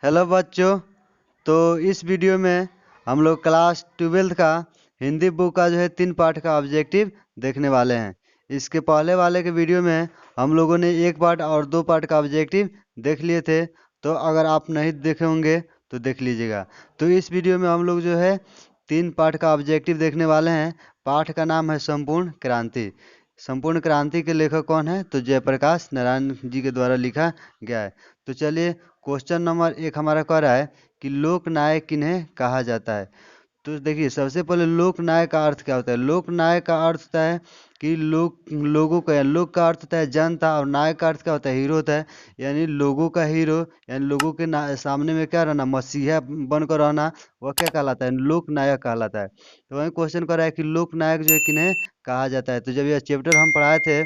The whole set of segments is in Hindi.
हेलो बच्चों। तो इस वीडियो में हम लोग क्लास 12th का हिंदी बुक का जो है 3 पार्ट का ऑब्जेक्टिव देखने वाले हैं। इसके पहले वाले के वीडियो में हम लोगों ने 1 पार्ट और 2 पार्ट का ऑब्जेक्टिव देख लिए थे। तो अगर आप नहीं देखे होंगे तो देख लीजिएगा। तो इस वीडियो में हम लोग जो है 3 पार्ट का ऑब्जेक्टिव देखने वाले हैं। पाठ का नाम है संपूर्ण क्रांति। संपूर्ण क्रांति के लेखक कौन है? तो जयप्रकाश नारायण जी के द्वारा लिखा गया है। तो चलिए, क्वेश्चन नंबर 1 हमारा कह रहा है कि लोक नायक किन्हें कहा जाता है। तो देखिए, सबसे पहले लोक नायक का अर्थ क्या होता है। लोक नायक का अर्थ होता है कि लोगों का, लोक का अर्थ होता है जनता, और नायक का अर्थ क्या होता है? हीरो होता है। यानी लोगों का हीरो, यानी लोगों के सामने में क्या रहना, मसीहा बनकर रहना, वह क्या कहलाता है? लोक नायक कहलाता है। तो वही क्वेश्चन कर रहा है कि लोक नायक जो है किन्हें कहा जाता है। तो जब यह चैप्टर हम पढ़ाए थे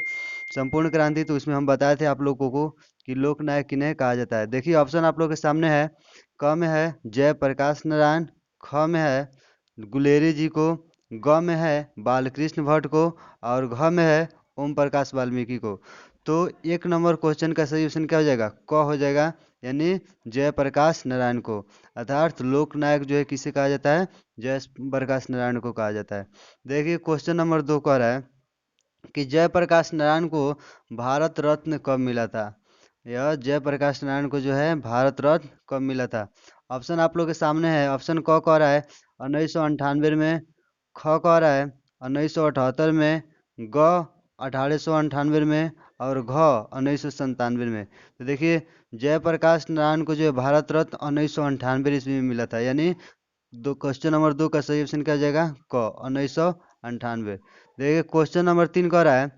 संपूर्ण क्रांति, तो उसमें हम बताए थे आप लोगों को कि लोक नायक किन्हें कहा जाता है। देखिए, ऑप्शन आप लोग के सामने है। क में है जयप्रकाश नारायण, ख में है गुलेरी जी को, ग में है बालकृष्ण भट्ट को, और घ में है ओम प्रकाश वाल्मीकि को। तो 1 नंबर क्वेश्चन का सही ऑप्शन क्या हो जाएगा? क हो जाएगा, यानी जयप्रकाश नारायण को। अर्थात लोक नायक जो है किसे कहा जाता है? जय प्रकाश नारायण को कहा जाता है। देखिए, क्वेश्चन नंबर 2 कह रहा है कि जयप्रकाश नारायण को भारत रत्न कब मिला था। यह जयप्रकाश नारायण को जो है भारत रत्न कब मिला था। ऑप्शन आप लोग के सामने है। ऑप्शन क कह रहा है 1998 में, ख कह रहा है 1978 में, ग 1898 में, और घ 1997 में। तो देखिए, जयप्रकाश नारायण को जो है भारत रत्न 1998 ईस्वी में मिला था। यानी क्वेश्चन नंबर 2 का सही ऑप्शन क्या हो जाएगा? क 1998। देखिए, क्वेश्चन नंबर 3 कह रहा है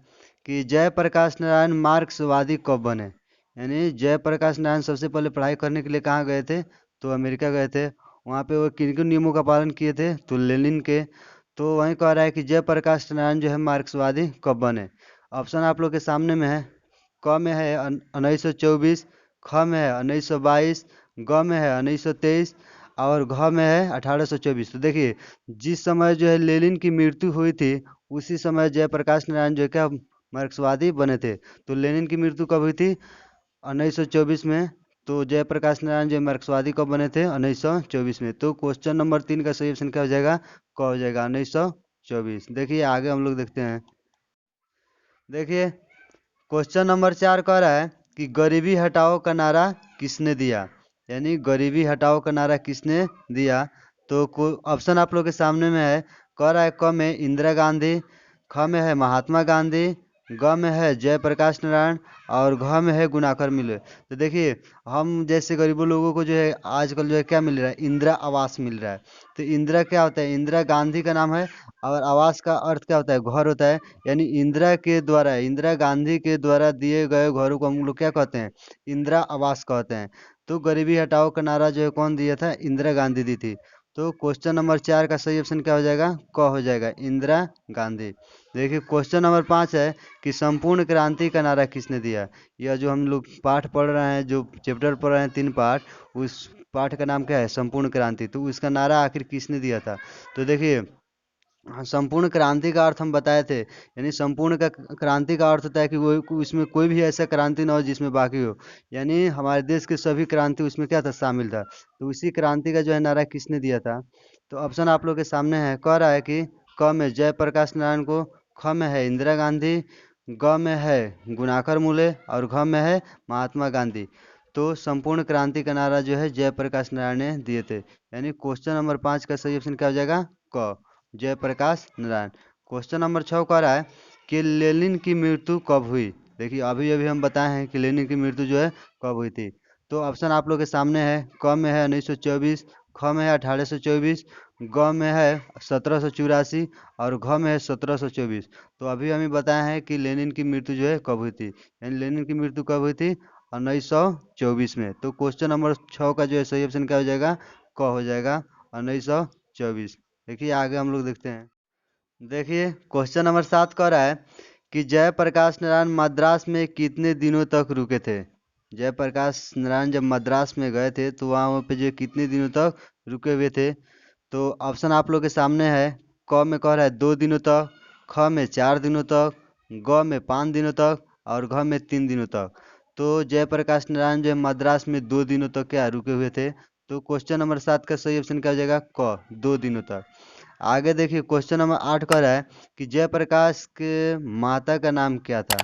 कि जयप्रकाश नारायण मार्क्सवादी कब बने। यानी जयप्रकाश नारायण सबसे पहले पढ़ाई करने के लिए कहाँ गए थे? तो अमेरिका गए थे। वहाँ पे वो किन किन नियमों का पालन किए थे? तो लेनिन के। तो वहीं कह रहा है कि जयप्रकाश नारायण जो है मार्क्सवादी कब बने। ऑप्शन आप लोग के सामने में है। क में है 1924, ख में है 1922, ग में है 1923, और घ में है 1824। तो देखिए, जिस समय जो है लेनिन की मृत्यु हुई थी, उसी समय जयप्रकाश नारायण जो है क्या मार्क्सवादी बने थे। तो लेनिन की मृत्यु कब हुई थी? 1924 में। तो जयप्रकाश नारायण जो मार्क्सवादी कब बने थे? 1924 में। तो क्वेश्चन नंबर 3 का सही ऑप्शन क्या हो जाएगा? क हो जाएगा, 1924। देखिए, आगे हम लोग देखते हैं। देखिए, क्वेश्चन नंबर 4 कह रहा है कि गरीबी हटाओ का नारा किसने दिया। यानी गरीबी हटाओ का नारा किसने दिया। तो ऑप्शन आप लोग के सामने में है। कह रहा है क में इंदिरा गांधी, ख में है महात्मा गांधी, ग में है जयप्रकाश नारायण, और घ में है गुणाकर मिले। तो देखिए, हम जैसे गरीबों लोगों को जो है आजकल जो है क्या मिल रहा है? इंदिरा आवास मिल रहा है। तो इंदिरा क्या होता है? इंदिरा गांधी का नाम है, और आवास का अर्थ क्या होता है? घर होता है। यानी इंदिरा के द्वारा, इंदिरा गांधी के द्वारा दिए गए घरों को हम लोग क्या कहते हैं? इंदिरा आवास कहते हैं। तो गरीबी हटाओ का नारा जो है कौन दिया था? इंदिरा गांधी दी थी। तो क्वेश्चन नंबर 4 का सही ऑप्शन क्या हो जाएगा? क हो जाएगा, इंदिरा गांधी। देखिए, क्वेश्चन नंबर 5 है कि संपूर्ण क्रांति का नारा किसने दिया। यह जो हम लोग पाठ पढ़ रहे हैं, जो चैप्टर पढ़ रहे हैं 3 पाठ, उस पाठ का नाम क्या है? संपूर्ण क्रांति। तो उसका नारा आखिर किसने दिया था? तो देखिए, हाँ, संपूर्ण क्रांति का अर्थ हम बताए थे। यानी संपूर्ण का क्रांति का अर्थ होता है कि वो इसमें कोई भी ऐसा क्रांति ना हो जिसमें बाकी हो। यानी हमारे देश के सभी क्रांति उसमें क्या था? शामिल था। तो उसी क्रांति का जो है नारा किसने दिया था। तो ऑप्शन आप लोग के सामने है। कह रहा है कि क में जयप्रकाश नारायण को, ख में है इंदिरा गांधी, ग में है गुणाकर मूले, और घ में है महात्मा गांधी। तो संपूर्ण क्रांति का नारा जो है जयप्रकाश नारायण ने दिए थे। यानी क्वेश्चन नंबर 5 का सही ऑप्शन क्या हो जाएगा? क, जयप्रकाश नारायण। क्वेश्चन नंबर 6 कह रहा है कि लेनिन की मृत्यु कब हुई। देखिए, अभी अभी हम बताए हैं कि लेनिन की मृत्यु जो है कब हुई थी। तो ऑप्शन आप लोग के सामने है। क में है 1924, ख में है 1824, ग में है 1784, और घ में है 1724। तो अभी हमें बताया है कि लेनिन की मृत्यु जो है कब हुई थी। यानी लेनिन की मृत्यु कब हुई थी? 1924 में। तो क्वेश्चन नंबर 6 का जो है सही ऑप्शन क्या हो जाएगा? क हो जाएगा, 1924। देखिए, आगे हम लोग देखते हैं। देखिए, क्वेश्चन नंबर 7 कह रहा है कि जयप्रकाश नारायण मद्रास में कितने दिनों तक रुके थे। जयप्रकाश नारायण जब मद्रास में गए थे तो वहाँ पे जो कितने दिनों तक रुके हुए थे। तो ऑप्शन आप लोग के सामने है। क में कह रहा है 2 दिनों तक, ख में 4 दिनों तक, ग में 5 दिनों तक, और घ में 3 दिनों तक। तो जयप्रकाश नारायण जो है मद्रास में 2 दिनों तक क्या रुके हुए थे। तो क्वेश्चन नंबर 7 का सही ऑप्शन क्या हो जाएगा, क, 2 दिनों तक। आगे देखिए क्वेश्चन नंबर 8 कह रहा है कि जयप्रकाश के माता का नाम क्या था।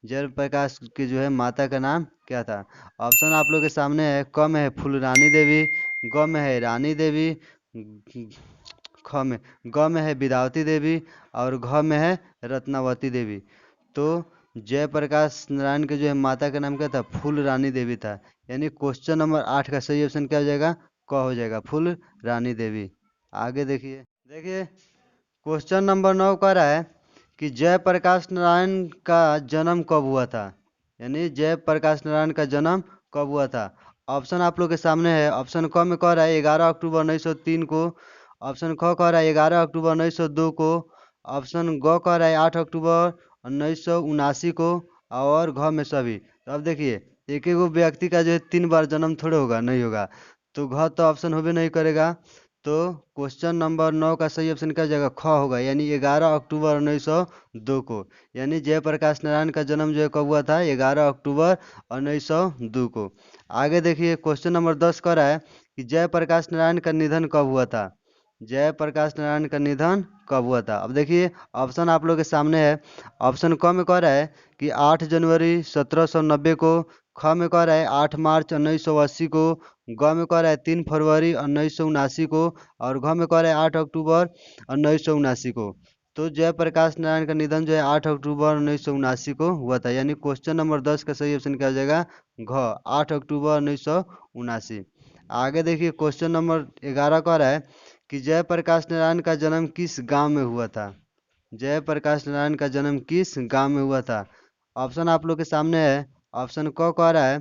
जयप्रकाश की जो है माता का नाम क्या था। ऑप्शन आप लोग के सामने है। क में है फूलरानी देवी, ग में है रानी देवी, ख में ग में है विद्यावती देवी, और घ में है रत्नावती देवी। तो जयप्रकाश नारायण के जो है माता का नाम क्या था, फूल रानी देवी था। यानी क्वेश्चन नंबर 8 का सही ऑप्शन क्या हो जाएगा, क हो जाएगा, फूल रानी देवी। आगे देखिए देखिए क्वेश्चन नंबर 9 कह रहा है कि जयप्रकाश नारायण का जन्म कब हुआ था। यानी जयप्रकाश नारायण का जन्म कब हुआ था। ऑप्शन आप लोग के सामने है। ऑप्शन क में कह रहा है 11 अक्टूबर 1903 को। ऑप्शन ख कह रहा है 11 अक्टूबर 1902 को। ऑप्शन ग कह रहा है 8 अक्टूबर 1979 को। और घ में सभी। तो अब देखिए एक एक व्यक्ति का जो है 3 बार जन्म थोड़े होगा, नहीं होगा। तो घ तो ऑप्शन होबे नहीं करेगा। तो क्वेश्चन नंबर 9 का सही ऑप्शन क्या हो जाएगा, ख होगा, यानी 11 अक्टूबर 1902 को। यानी जयप्रकाश नारायण का जन्म जो है कब हुआ था, 11 अक्टूबर 1902 को। आगे देखिए क्वेश्चन नंबर 10 कह रहा है कि जयप्रकाश नारायण का निधन कब हुआ था। जयप्रकाश नारायण का निधन कब हुआ था। अब देखिए ऑप्शन आप लोग के सामने है। ऑप्शन क में कह रहा है कि 8 जनवरी 1790 को। ख में कह रहा है 8 मार्च 1980 को। ग में कह रहा है 3 फरवरी 1979 को। और घ में कह रहा है 8 अक्टूबर 1979 को। तो जयप्रकाश नारायण का निधन जो है 8 अक्टूबर 1979 को हुआ था। यानी क्वेश्चन नंबर 10 का सही ऑप्शन क्या हो जाएगा, घ, 8 अक्टूबर 1979। आगे देखिए क्वेश्चन नंबर 11 कह रहा है कि जयप्रकाश नारायण का जन्म किस गांव में हुआ था। जयप्रकाश नारायण का जन्म किस गांव में हुआ था। ऑप्शन आप लोग के सामने है। ऑप्शन क कह रहा है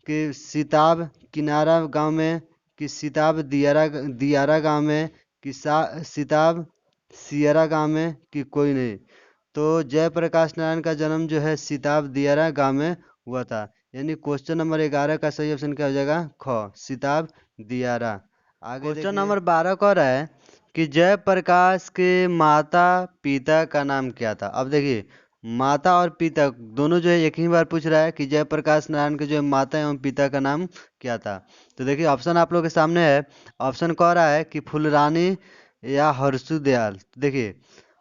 कि सिताब किनारा गांव में, कि सिताब दियारा दियारा गांव में, कि सिताब सियरा गांव में, कि कोई नहीं। तो जयप्रकाश नारायण का जन्म जो है सिताब दियारा गांव में हुआ था। यानी क्वेश्चन नंबर 11 का सही ऑप्शन क्या हो जाएगा, ख, सिताब दियारा। आगे क्वेश्चन नंबर 12 कह रहा है कि जयप्रकाश के माता पिता का नाम क्या था। अब देखिए माता और पिता दोनों जो है एक ही बार पूछ रहा है कि जयप्रकाश नारायण के जो है माता एवं पिता का नाम क्या था। तो देखिए ऑप्शन आप लोग के सामने है। ऑप्शन कह रहा है कि फुलरानी या हरसुदयाल। देखिए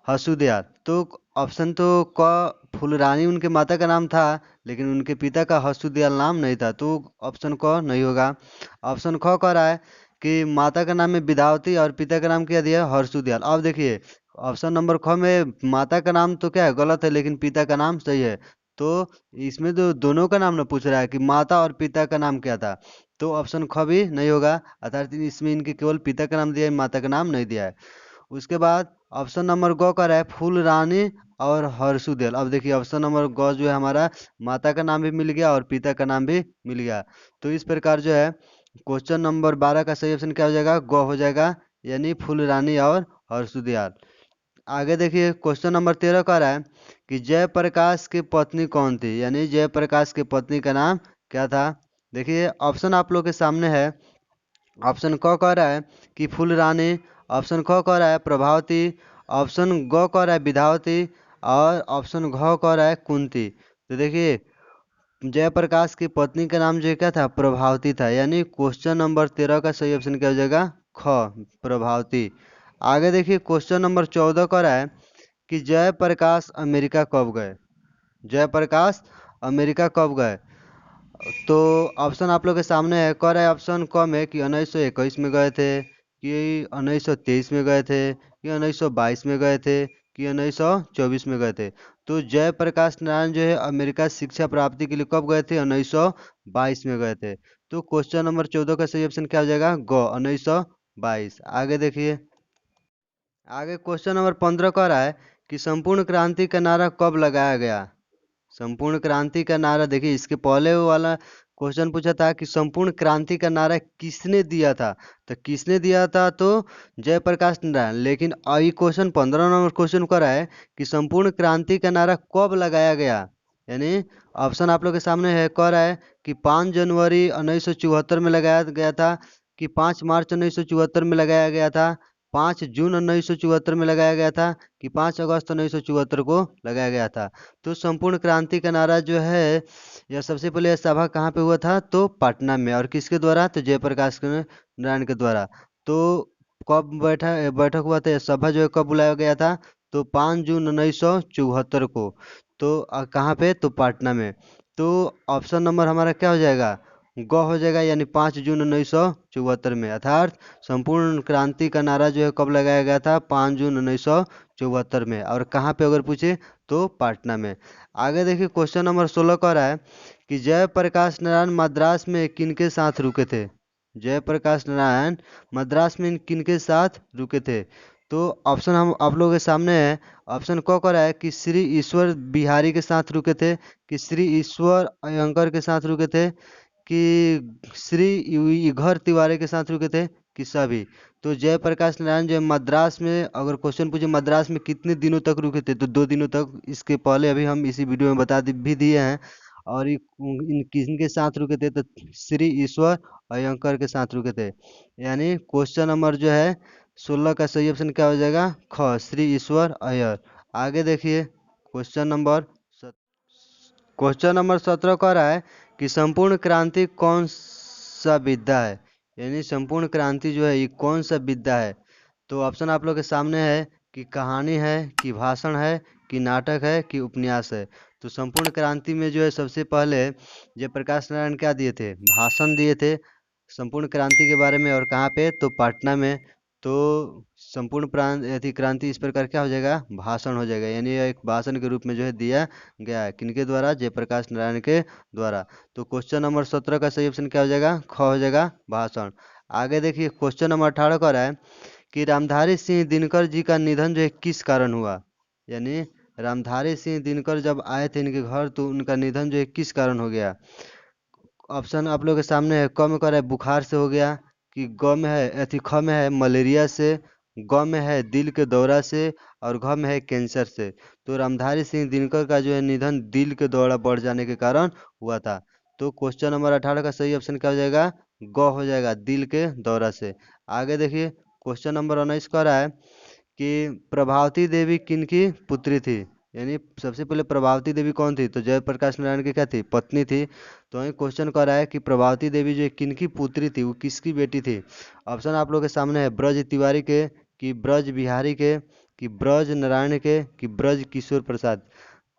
हसुदयाल, तो ऑप्शन तो क फुलरानी उनके माता का नाम था, लेकिन उनके पिता का हसुदयाल नाम नहीं था। तो ऑप्शन क नहीं होगा। ऑप्शन ख कह रहा है कि माता का नाम है विद्यावती और पिता का नाम क्या दिया, हर्षुदयाल। अब देखिए ऑप्शन नंबर ख में माता का नाम तो क्या है, गलत है, लेकिन पिता का नाम सही है। तो इसमें तो दोनों का नाम न पूछ रहा है कि माता और पिता का नाम क्या था। तो ऑप्शन ख भी नहीं होगा, अर्थात इसमें इनके केवल पिता का नाम दिया है, माता का नाम नहीं दिया है। उसके बाद ऑप्शन नंबर ग का है फूल रानी और हर्षुदेल। अब देखिए ऑप्शन नंबर ग जो है हमारा माता का नाम भी मिल गया और पिता का नाम भी मिल गया। तो इस प्रकार जो है क्वेश्चन नंबर 12 का सही ऑप्शन क्या हो जाएगा, ग हो जाएगा, यानी फूल रानी और हर्षुदयाल। आगे देखिए क्वेश्चन नंबर 13 का रहा है कि जयप्रकाश की पत्नी कौन थी। यानी जयप्रकाश की पत्नी का नाम क्या था। देखिए ऑप्शन आप लोग के सामने है। ऑप्शन क कह रहा है कि फूल रानी। ऑप्शन ख कह रहा है प्रभावती। ऑप्शन ग कह रहा है विद्यावती। और ऑप्शन घ कह रहा है कुंती। तो देखिए जयप्रकाश की पत्नी का नाम जो है क्या था, प्रभावती था। यानी क्वेश्चन नंबर 13 का सही ऑप्शन क्या हो जाएगा, ख, प्रभावती। आगे देखिए क्वेश्चन नंबर 14 का रहा है कि जयप्रकाश अमेरिका कब गए। जयप्रकाश अमेरिका कब गए। तो ऑप्शन आप लोग के सामने है। कह रहा है ऑप्शन क में कि 1921 में गए थे, कि 1923 में गए थे, कि 1922 में गए थे, कि 1924 में गए थे। तो जयप्रकाश नारायण जो है अमेरिका शिक्षा प्राप्ति के लिए कब गए थे, 1922 में गए थे। तो क्वेश्चन नंबर 14 का सही ऑप्शन क्या हो जाएगा, ग, 1922। आगे देखिए आगे क्वेश्चन नंबर 15 कह रहा है कि संपूर्ण क्रांति का नारा कब लगाया गया। संपूर्ण क्रांति का नारा देखिए इसके पहले वाला क्वेश्चन पूछा था कि संपूर्ण क्रांति का नारा किसने दिया था। तो किसने दिया था, तो जयप्रकाश नारायण। लेकिन ये क्वेश्चन 15 नंबर क्वेश्चन कर रहा है कि संपूर्ण क्रांति का नारा कब लगाया गया। यानी ऑप्शन आप लोग के सामने है। कह रहा है कि 5 जनवरी 1974 में लगाया गया था, कि 5 मार्च 1974 में लगाया गया था, 5 जून 1974 में लगाया गया था कि 5 अगस्त 1974 को लगाया गया था। तो संपूर्ण क्रांति का नारा जो है, यह सबसे पहले यह सभा कहाँ पे हुआ था, तो पटना में। और किसके द्वारा, तो जयप्रकाश नारायण के द्वारा। तो कब बैठक हुआ था, यह सभा जो है कब बुलाया गया था, तो 5 जून 1974 को। तो कहाँ पे, तो पटना में। तो ऑप्शन नंबर हमारा क्या हो जाएगा, ग हो जाएगा, यानी 5 जून 1974 में। अर्थात संपूर्ण क्रांति का नारा जो है कब लगाया गया था, 5 जून 1974 में। और कहाँ पे अगर पूछे, तो पटना में। आगे देखिए, क्वेश्चन नंबर 16 कह रहा है कि जयप्रकाश नारायण मद्रास में किनके साथ रुके थे। जयप्रकाश नारायण मद्रास में किनके साथ रुके थे। तो ऑप्शन हम आप लोगों के सामने है। ऑप्शन क कह रहा है कि श्री ईश्वर बिहारी के साथ रुके थे, कि श्री ईश्वर अयंकर के साथ रुके थे, कि श्री इघर तिवारी के साथ रुके थे, कि सभी। तो जयप्रकाश नारायण जो है मद्रास में, अगर क्वेश्चन पूछे मद्रास में कितने दिनों तक रुके थे, तो 2 दिनों तक। इसके पहले अभी हम इसी वीडियो में भी दिए हैं। और इन किनके साथ रुके थे, तो श्री ईश्वर अयंकर के साथ रुके थे। यानी क्वेश्चन नंबर जो है 16 का सही ऑप्शन क्या हो जाएगा, ख, श्री ईश्वर अय्यर। आगे देखिए, क्वेश्चन नंबर 17 कह रहा है कि संपूर्ण क्रांति कौन सा विधा है। यानी संपूर्ण क्रांति जो है ये कौन सा विधा है। तो ऑप्शन आप लोग के सामने है कि कहानी है, कि भाषण है, कि नाटक है, कि उपन्यास है। तो संपूर्ण क्रांति में जो है सबसे पहले जयप्रकाश नारायण क्या दिए थे, भाषण दिए थे संपूर्ण क्रांति के बारे में। और कहाँ पे, तो पटना में। तो संपूर्ण प्रांत यदि क्रांति इस प्रकार क्या हो जाएगा, भाषण हो जाएगा। यानी यह एक भाषण के रूप में जो है दिया गया है, किनके द्वारा, जयप्रकाश नारायण के द्वारा। तो क्वेश्चन नंबर 17 का सही ऑप्शन क्या हो जाएगा, ख हो जाएगा, भाषण। आगे देखिए, क्वेश्चन नंबर 18 का रहा है कि रामधारी सिंह दिनकर जी का निधन जो है किस कारण हुआ। यानी रामधारी सिंह दिनकर जब आए थे इनके घर, तो उनका निधन जो है किस कारण हो गया। ऑप्शन आप लोग के सामने है। क में कर है बुखार से हो गया, कि ग में है अथी ख में है मलेरिया से, ग में है दिल के दौरा से, और घ में है कैंसर से। तो रामधारी सिंह दिनकर का जो है निधन दिल के दौरा बढ़ जाने के कारण हुआ था। तो क्वेश्चन नंबर 18 का सही ऑप्शन क्या हो जाएगा, ग हो जाएगा, दिल के दौरा से। आगे देखिए, क्वेश्चन नंबर 19 कह रहा है कि प्रभावती देवी किनकी पुत्री थी। यानी सबसे पहले प्रभावती देवी कौन थी, तो जयप्रकाश नारायण की क्या थी, पत्नी थी। तो वही क्वेश्चन कर रहा है कि प्रभावती देवी जो किनकी पुत्री थी, वो किसकी बेटी थी। ऑप्शन आप लोग के सामने है। ब्रज तिवारी के, कि ब्रज बिहारी के, कि ब्रज नारायण के, कि ब्रज किशोर प्रसाद।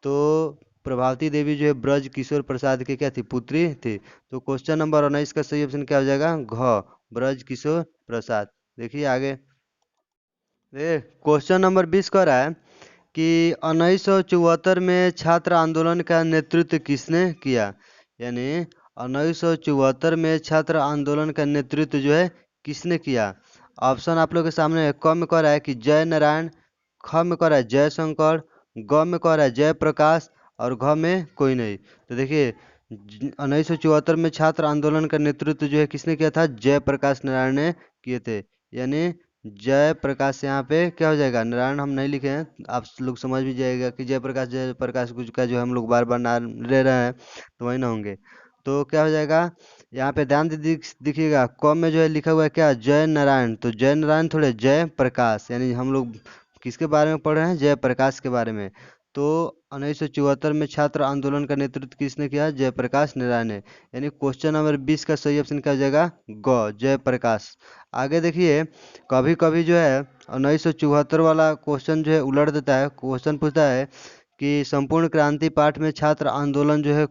तो प्रभावती देवी जो है ब्रज किशोर प्रसाद के क्या थी, पुत्री थी। तो क्वेश्चन नंबर 19 का सही ऑप्शन क्या हो जाएगा, घ, ब्रज किशोर प्रसाद। देखिए आगे, क्वेश्चन नंबर 20 का रहा है कि 1974 में छात्र आंदोलन का नेतृत्व किसने किया। यानी 1974 में छात्र आंदोलन का नेतृत्व जो है किसने किया। ऑप्शन आप लोग के सामने है। क में कह रहा है कि जय नारायण, ख में कह रहा है जयशंकर, ग में कह रहा है जयप्रकाश, और घ में कोई नहीं। तो देखिए, 1974 में छात्र आंदोलन का नेतृत्व जो है किसने किया था, जयप्रकाश नारायण ने किए थे। यानी जय प्रकाश, यहाँ पे क्या हो जाएगा, नारायण हम नहीं लिखे हैं, आप लोग समझ भी जाएगा कि जय प्रकाश कुछ का जो हम लोग बार बार नाम ले रहे हैं, तो वही ना होंगे। तो क्या हो जाएगा, यहाँ पे ध्यान दिखिएगा, क में जो है लिखा हुआ है क्या, जय नारायण। तो जय नारायण थोड़े जय प्रकाश, यानी हम लोग किसके बारे में पढ़ रहे हैं, जय प्रकाश के बारे में। तो 1974 में छात्र आंदोलन का नेतृत्व किसने किया, जयप्रकाश नारायण ने। यानी क्वेश्चन नंबर 20 का सही ऑप्शन क्या हो जाएगा, ग, जयप्रकाश। आगे देखिए, कभी कभी जो है 1974 वाला क्वेश्चन जो है उलट देता है। क्वेश्चन पूछता है कि संपूर्ण क्रांति पाठ में छात्र आंदोलन जो है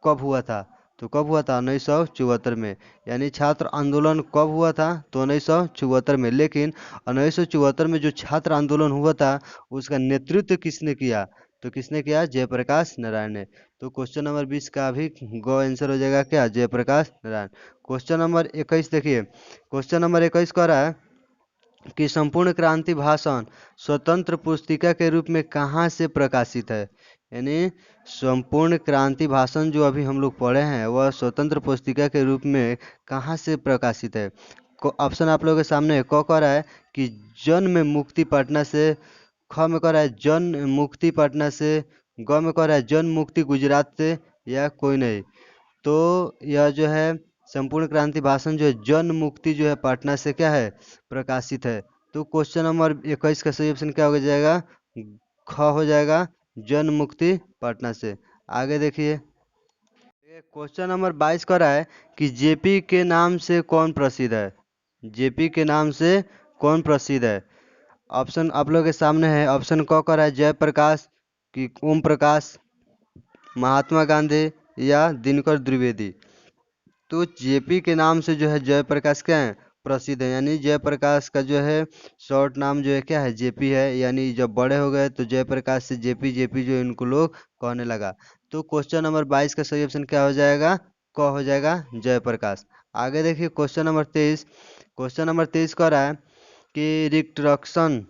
कब हुआ था। तो कब हुआ था, 1974 में। यानी छात्र आंदोलन कब हुआ था, तो 1974 में। लेकिन 1974 में जो छात्र आंदोलन हुआ था, उसका नेतृत्व किसने किया, तो किसने किया, जयप्रकाश नारायण ने। तो क्वेश्चन नंबर 20 का भी गो आंसर हो जाएगा क्या, जयप्रकाश नारायण। क्वेश्चन नंबर 21 देखिए, क्वेश्चन नंबर 21 कह रहा है कि संपूर्ण क्रांति भाषण स्वतंत्र पुस्तिका के रूप में कहाँ से प्रकाशित है। यानी संपूर्ण क्रांति भाषण जो अभी हम लोग पढ़े हैं, वह स्वतंत्र पुस्तिका के रूप में कहाँ से प्रकाशित है। ऑप्शन आप लोगों के सामने है। क कह रहा है कि जन्म मुक्ति पटना से, ख में कह रहा है जन्म मुक्ति पटना से, ग में कह रहा है जन्म मुक्ति गुजरात से, या कोई नहीं। तो यह जो है संपूर्ण क्रांति भाषण जो है जन मुक्ति जो है पटना से क्या है, प्रकाशित है। तो क्वेश्चन नंबर 21 का सही ऑप्शन क्या हो जाएगा? ख हो जाएगा, जन मुक्ति पटना से। आगे देखिए, क्वेश्चन नंबर 22 का रहा है कि जेपी के नाम से कौन प्रसिद्ध है? जेपी के नाम से कौन प्रसिद्ध है? ऑप्शन आप लोगों के सामने है। ऑप्शन क का रहा है जयप्रकाश, कि ओम प्रकाश, महात्मा गांधी या दिनकर द्विवेदी। तो जेपी के नाम से जो है जयप्रकाश क्या है? प्रसिद्ध है। यानी जयप्रकाश का जो है शॉर्ट नाम जो है क्या है? जेपी है। यानी जब बड़े हो गए तो जयप्रकाश से जेपी जेपी जो इनको लोग कहने लगा। तो क्वेश्चन नंबर 22 का सही ऑप्शन क्या हो जाएगा? क हो जाएगा, जयप्रकाश। आगे देखिए क्वेश्चन नंबर 23। क्वेश्चन नंबर 23 कह रहा है कि रिस्ट्रक्शन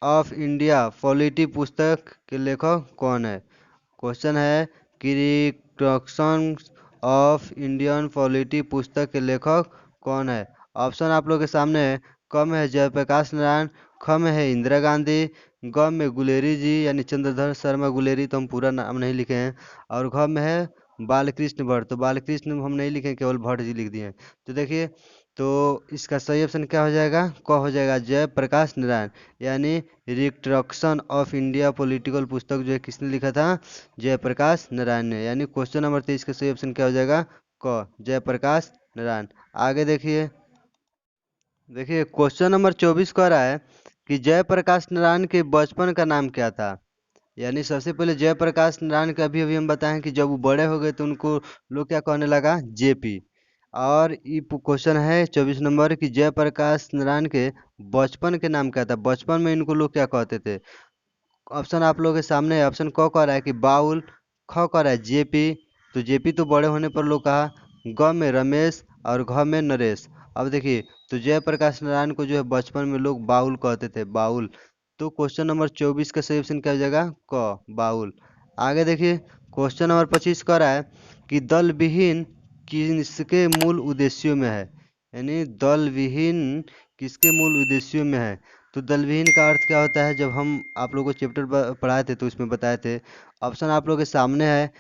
ऑफ इंडिया पॉलिटी पुस्तक के लेखक कौन है? क्वेश्चन है कि रिस्ट्रक्शन ऑफ इंडियन पॉलिटी पुस्तक के लेखक कौन है? ऑप्शन आप लोग के सामने है। क में है जयप्रकाश नारायण, ख में है इंदिरा गांधी, ग में गुलेरी जी यानी चंद्रधर शर्मा गुलेरी, तो हम पूरा नाम नहीं लिखे हैं, और घ में है बालकृष्ण भट्ट। तो बालकृष्ण हम नहीं लिखे, केवल भट्ट जी लिख दिए हैं। तो देखिए, तो इसका सही ऑप्शन क्या हो जाएगा? क हो जाएगा, जयप्रकाश नारायण। यानी रिस्ट्रक्शन ऑफ इंडिया पॉलिटिकल पुस्तक जो है किसने लिखा था? जयप्रकाश नारायण ने। यानी क्वेश्चन नंबर 23 का सही ऑप्शन क्या हो जाएगा? क, जयप्रकाश नारायण। आगे देखिए, क्वेश्चन नंबर 24 कह रहा है कि जयप्रकाश नारायण के बचपन का नाम क्या था? यानी सबसे पहले जयप्रकाश नारायण का अभी अभी हम बताएं कि जब वो बड़े हो गए तो उनको लोग क्या कहने लगा? जेपी। और ये क्वेश्चन है 24 नंबर कि जयप्रकाश नारायण के बचपन के नाम क्या था? बचपन में इनको लोग क्या कहते थे? ऑप्शन आप लोगों के सामने है। ऑप्शन क कह रहा है कि बाउल, ख कह रहा है जेपी, तो जेपी तो बड़े होने पर लोग कहा, ग में रमेश और घ में नरेश। अब देखिए, तो जयप्रकाश नारायण को जो है बचपन में लोग बाउल कहते थे, बाउल। तो क्वेश्चन नंबर 24 का सही ऑप्शन क्या हो जाएगा? क, बाउल। आगे देखिए, क्वेश्चन नंबर 25 कह रहा है कि दल विहीन किसके मूल उद्देश्यों में है? यानी दल विहीन किसके मूल उद्देश्यों में है? तो दलविहीन का अर्थ क्या होता है? जब हम आप लोगों को चैप्टर पढ़ाए थे तो उसमें बताए थे। ऑप्शन आप लोगों के सामने है।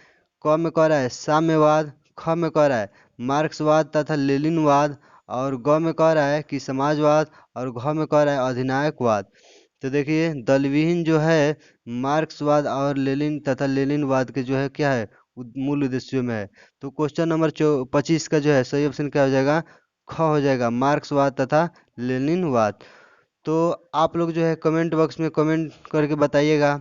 क में कह रहा है साम्यवाद, ख में कह रहा है मार्क्सवाद तथा लेनिनवाद, और ग में कह रहा है कि समाजवाद, और घ में कह रहा है अधिनायकवाद। तो देखिए, दलविहीन जो है मार्क्सवाद और लेनिन तथा लेनिनवाद के जो है क्या है? मूल उद्देश्यों में है। तो क्वेश्चन नंबर 25 का जो है सही ऑप्शन क्या हो जाएगा? ख हो जाएगा, मार्क्सवाद तथा लेनिनवाद। तो आप लोग जो है कमेंट बॉक्स में कमेंट करके बताइएगा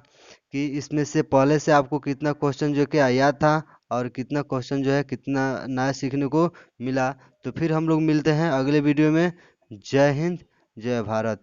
कि इसमें से पहले से आपको कितना क्वेश्चन जो क्या याद था, और कितना क्वेश्चन जो है कितना नया सीखने को मिला। तो फिर हम लोग मिलते हैं अगले वीडियो में। जय हिंद, जय भारत।